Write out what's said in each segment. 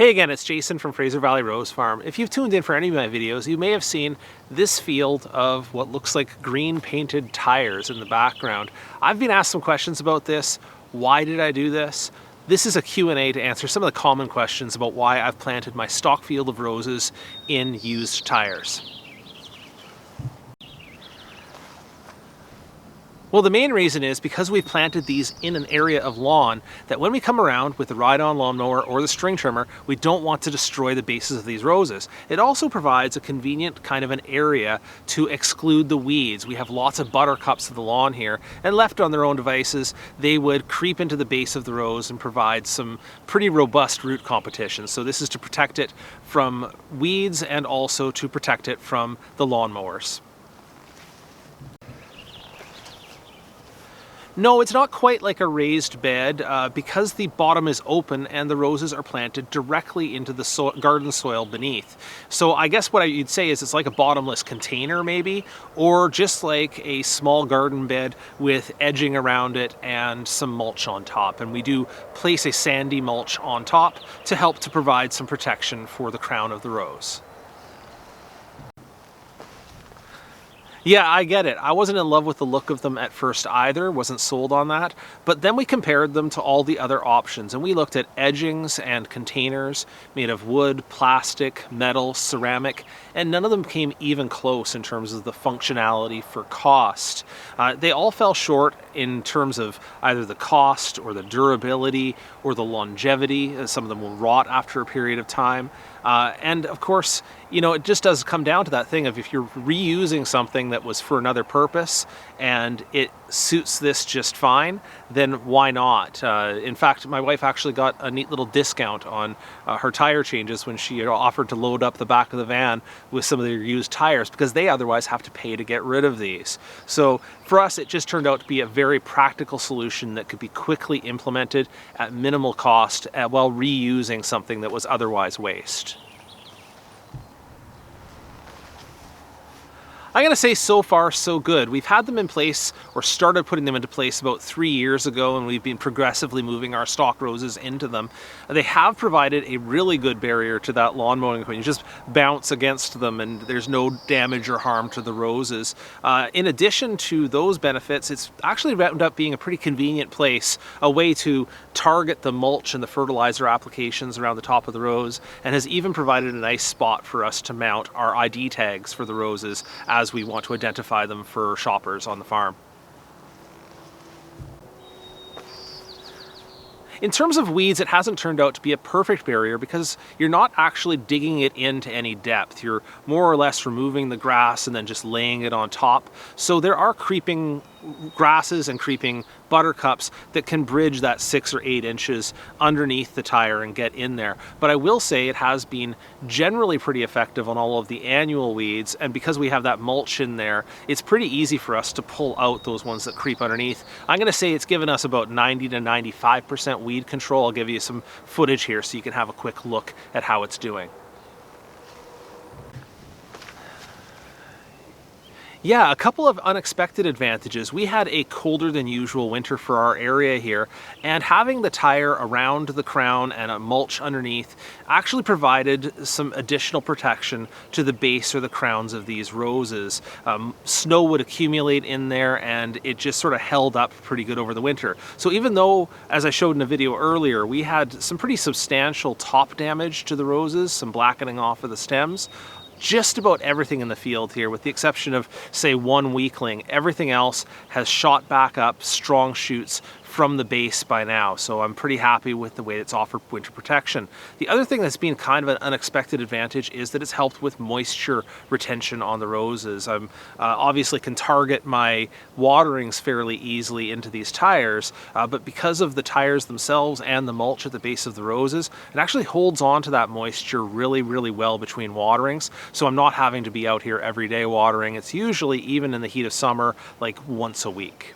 Hey again, it's Jason from Fraser Valley Rose Farm. If you've tuned in for any of my videos, you may have seen this field of what looks like green painted tires in the background. I've been asked some questions about this. Why did I do this? This is a Q&A to answer some of the common questions about why I've planted my stock field of roses in used tires. Well, the main reason is because we've planted these in an area of lawn that when we come around with the ride-on lawnmower or the string trimmer, we don't want to destroy the bases of these roses. It also provides a convenient kind of an area to exclude the weeds. We have lots of buttercups of the lawn here, and left on their own devices, they would creep into the base of the rose and provide some pretty robust root competition. So this is to protect it from weeds and also to protect it from the lawnmowers. No, it's not quite like a raised bed because the bottom is open and the roses are planted directly into the garden soil beneath. So I guess what you'd say is it's like a bottomless container maybe, or just like a small garden bed with edging around it and some mulch on top. And we do place a sandy mulch on top to help to provide some protection for the crown of the rose. Yeah, I get it. I wasn't in love with the look of them at first either, wasn't sold on that, but then we compared them to all the other options and we looked at edgings and containers made of wood, plastic, metal, ceramic, and none of them came even close in terms of the functionality for cost. They all fell short in terms of either the cost or the durability or the longevity. Some of them will rot after a period of time. And of course, you know, it just does come down to that thing of if you're reusing something that was for another purpose and it suits this just fine, then why not? In fact, my wife actually got a neat little discount on her tire changes when she offered to load up the back of the van with some of their used tires because they otherwise have to pay to get rid of these. So for us, it just turned out to be a very practical solution that could be quickly implemented at minimal cost while reusing something that was otherwise waste. I'm going to say so far so good. We've had them in place or started putting them into place about 3 years ago, and we've been progressively moving our stock roses into them. They have provided a really good barrier to that lawn mowing equipment. You just bounce against them and there's no damage or harm to the roses. In addition to those benefits, it's actually wound up being a pretty convenient place, a way to target the mulch and the fertilizer applications around the top of the rose, and has even provided a nice spot for us to mount our ID tags for the roses as we want to identify them for shoppers on the farm. In terms of weeds, it hasn't turned out to be a perfect barrier because you're not actually digging it into any depth. You're more or less removing the grass and then just laying it on top. So there are creeping grasses and creeping buttercups that can bridge that 6 or 8 inches underneath the tire and get in there. But I will say it has been generally pretty effective on all of the annual weeds, and because we have that mulch in there, it's pretty easy for us to pull out those ones that creep underneath. I'm going to say it's given us about 90 to 95% weed control. I'll give you some footage here so you can have a quick look at how it's doing. Yeah, a couple of unexpected advantages. We had a colder than usual winter for our area here, and having the tire around the crown and a mulch underneath actually provided some additional protection to the base or the crowns of these roses. Snow would accumulate in there and it just sort of held up pretty good over the winter. So even though, as I showed in a video earlier, we had some pretty substantial top damage to the roses, some blackening off of the stems, just about everything in the field here, with the exception of, say, one weakling, everything else has shot back up strong shoots from the base by now. So I'm pretty happy with the way it's offered winter protection. The other thing that's been kind of an unexpected advantage is that it's helped with moisture retention on the roses. I'm obviously can target my waterings fairly easily into these tires, but because of the tires themselves and the mulch at the base of the roses, it actually holds on to that moisture really, really well between waterings. So I'm not having to be out here every day watering. It's usually, even in the heat of summer, like once a week.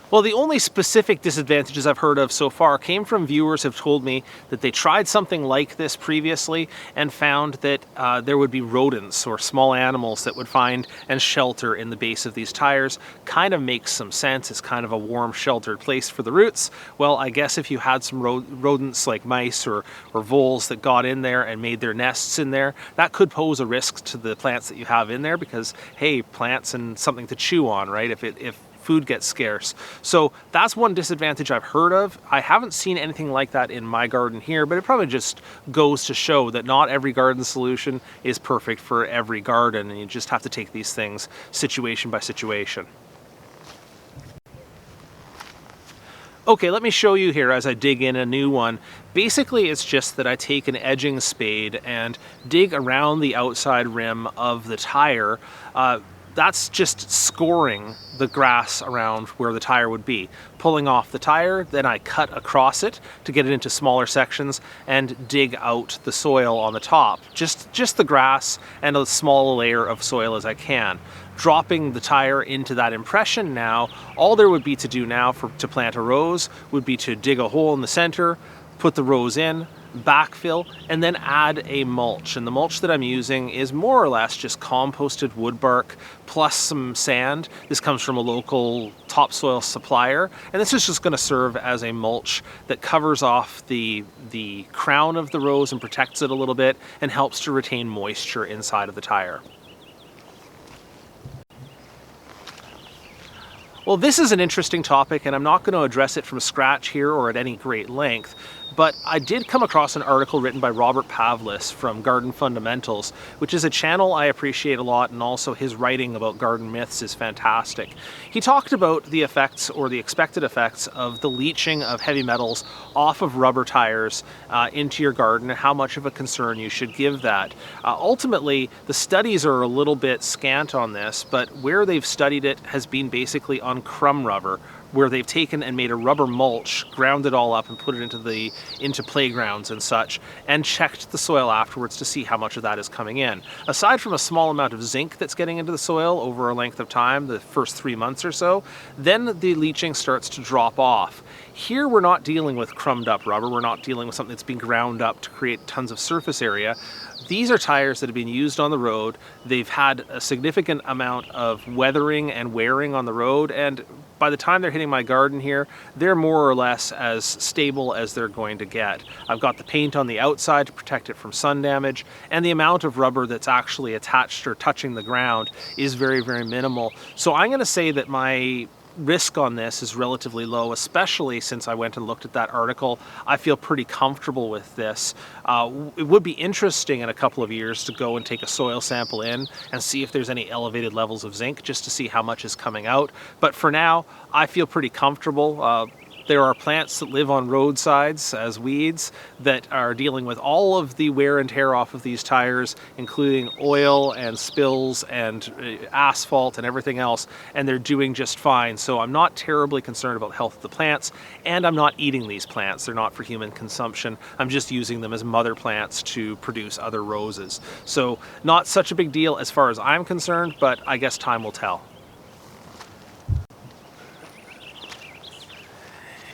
Well, the only specific disadvantages I've heard of so far came from viewers who've told me that they tried something like this previously and found that there would be rodents or small animals that would find and shelter in the base of these tires. Kind of makes some sense. It's kind of a warm, sheltered place for the roots. Well, I guess if you had some rodents like mice or voles that got in there and made their nests in there, that could pose a risk to the plants that you have in there because, hey, plants and something to chew on, right? If food gets scarce. So that's one disadvantage I've heard of. I haven't seen anything like that in my garden here, but it probably just goes to show that not every garden solution is perfect for every garden, and you just have to take these things situation by situation. Okay, let me show you here as I dig in a new one. Basically, it's just that I take an edging spade and dig around the outside rim of the tire. That's just scoring the grass around where the tire would be. Pulling off the tire, then I cut across it to get it into smaller sections and dig out the soil on the top. Just the grass and a small layer of soil as I can. Dropping the tire into that impression now, all there would be to do now to plant a rose would be to dig a hole in the center, put the rose in, backfill, and then add a mulch. And the mulch that I'm using is more or less just composted wood bark plus some sand. This comes from a local topsoil supplier, and this is just going to serve as a mulch that covers off the crown of the rose and protects it a little bit and helps to retain moisture inside of the tire. Well, this is an interesting topic, and I'm not going to address it from scratch here or at any great length, but I did come across an article written by Robert Pavlis from Garden Fundamentals, which is a channel I appreciate a lot, and also his writing about garden myths is fantastic. He talked about the effects or the expected effects of the leaching of heavy metals off of rubber tires into your garden and how much of a concern you should give that. Ultimately, the studies are a little bit scant on this, but where they've studied it has been basically on crumb rubber, where they've taken and made a rubber mulch, ground it all up and put it into playgrounds and such, and checked the soil afterwards to see how much of that is coming in. Aside from a small amount of zinc that's getting into the soil over a length of time, the first 3 months or so, then the leaching starts to drop off. Here we're not dealing with crumbed up rubber, we're not dealing with something that's been ground up to create tons of surface area. These are tires that have been used on the road. They've had a significant amount of weathering and wearing on the road, and by the time they're hitting my garden here, they're more or less as stable as they're going to get. I've got the paint on the outside to protect it from sun damage, and the amount of rubber that's actually attached or touching the ground is very, very minimal. So I'm going to say that my risk on this is relatively low, especially since I went and looked at that article. I feel pretty comfortable with this. It would be interesting in a couple of years to go and take a soil sample in and see if there's any elevated levels of zinc, just to see how much is coming out. But for now, I feel pretty comfortable. There are plants that live on roadsides as weeds that are dealing with all of the wear and tear off of these tires, including oil and spills and asphalt and everything else, and they're doing just fine. So I'm not terribly concerned about the health of the plants, and I'm not eating these plants. They're not for human consumption. I'm just using them as mother plants to produce other roses. So not such a big deal as far as I'm concerned, but I guess time will tell.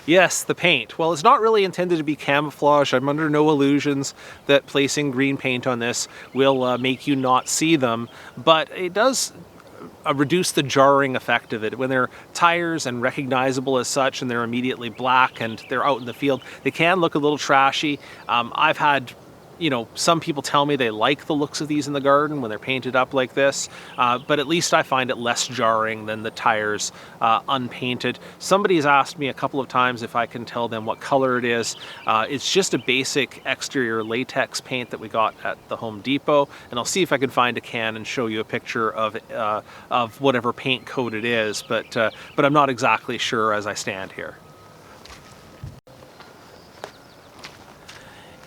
Yes, the paint. Well, it's not really intended to be camouflage. I'm under no illusions that placing green paint on this will make you not see them, but it does reduce the jarring effect of it. When they're tires and recognizable as such and they're immediately black and they're out in the field, they can look a little trashy. I've had some people tell me they like the looks of these in the garden when they're painted up like this, but at least I find it less jarring than the tires unpainted. Somebody's asked me a couple of times if I can tell them what color it is. It's just a basic exterior latex paint that we got at the Home Depot, and I'll see if I can find a can and show you a picture of whatever paint coat it is, but I'm not exactly sure as I stand here.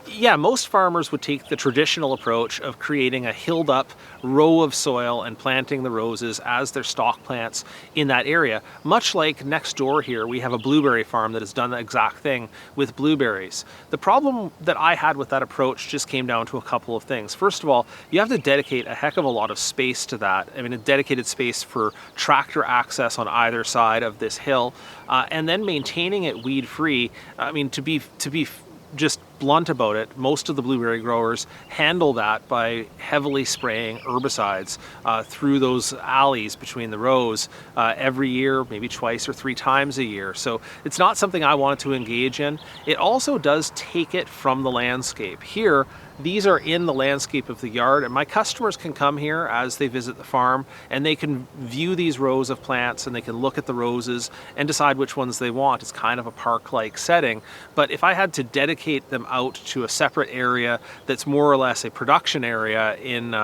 Yeah, most farmers would take the traditional approach of creating a hilled up row of soil and planting the roses as their stock plants in that area. Much like next door here, we have a blueberry farm that has done the exact thing with blueberries. The problem that I had with that approach just came down to a couple of things. First of all, you have to dedicate a heck of a lot of space to that. I mean, a dedicated space for tractor access on either side of this hill, and then maintaining it weed free. I mean, to be just blunt about it, most of the blueberry growers handle that by heavily spraying herbicides through those alleys between the rows every year, maybe twice or three times a year. So it's not something I wanted to engage in. It also does take it from the landscape. Here, these are in the landscape of the yard, and my customers can come here as they visit the farm and they can view these rows of plants and they can look at the roses and decide which ones they want. It's kind of a park-like setting. But if I had to dedicate them out to a separate area that's more or less a production area in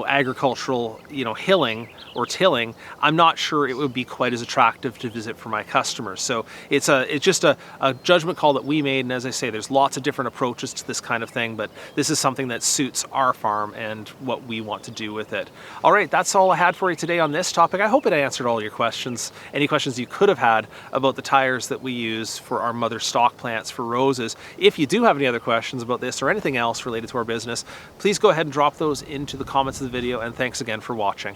agricultural hilling or tilling, I'm not sure it would be quite as attractive to visit for my customers. So it's just a judgment call that we made, and as I say, there's lots of different approaches to this kind of thing, but this is something that suits our farm and what we want to do with it. All right, that's all I had for you today on this topic. I hope it answered all your questions, any questions you could have had about the tires that we use for our mother stock plants for roses. If you do have any other questions about this or anything else related to our business, please go ahead and drop those into the comments of the video, and thanks again for watching.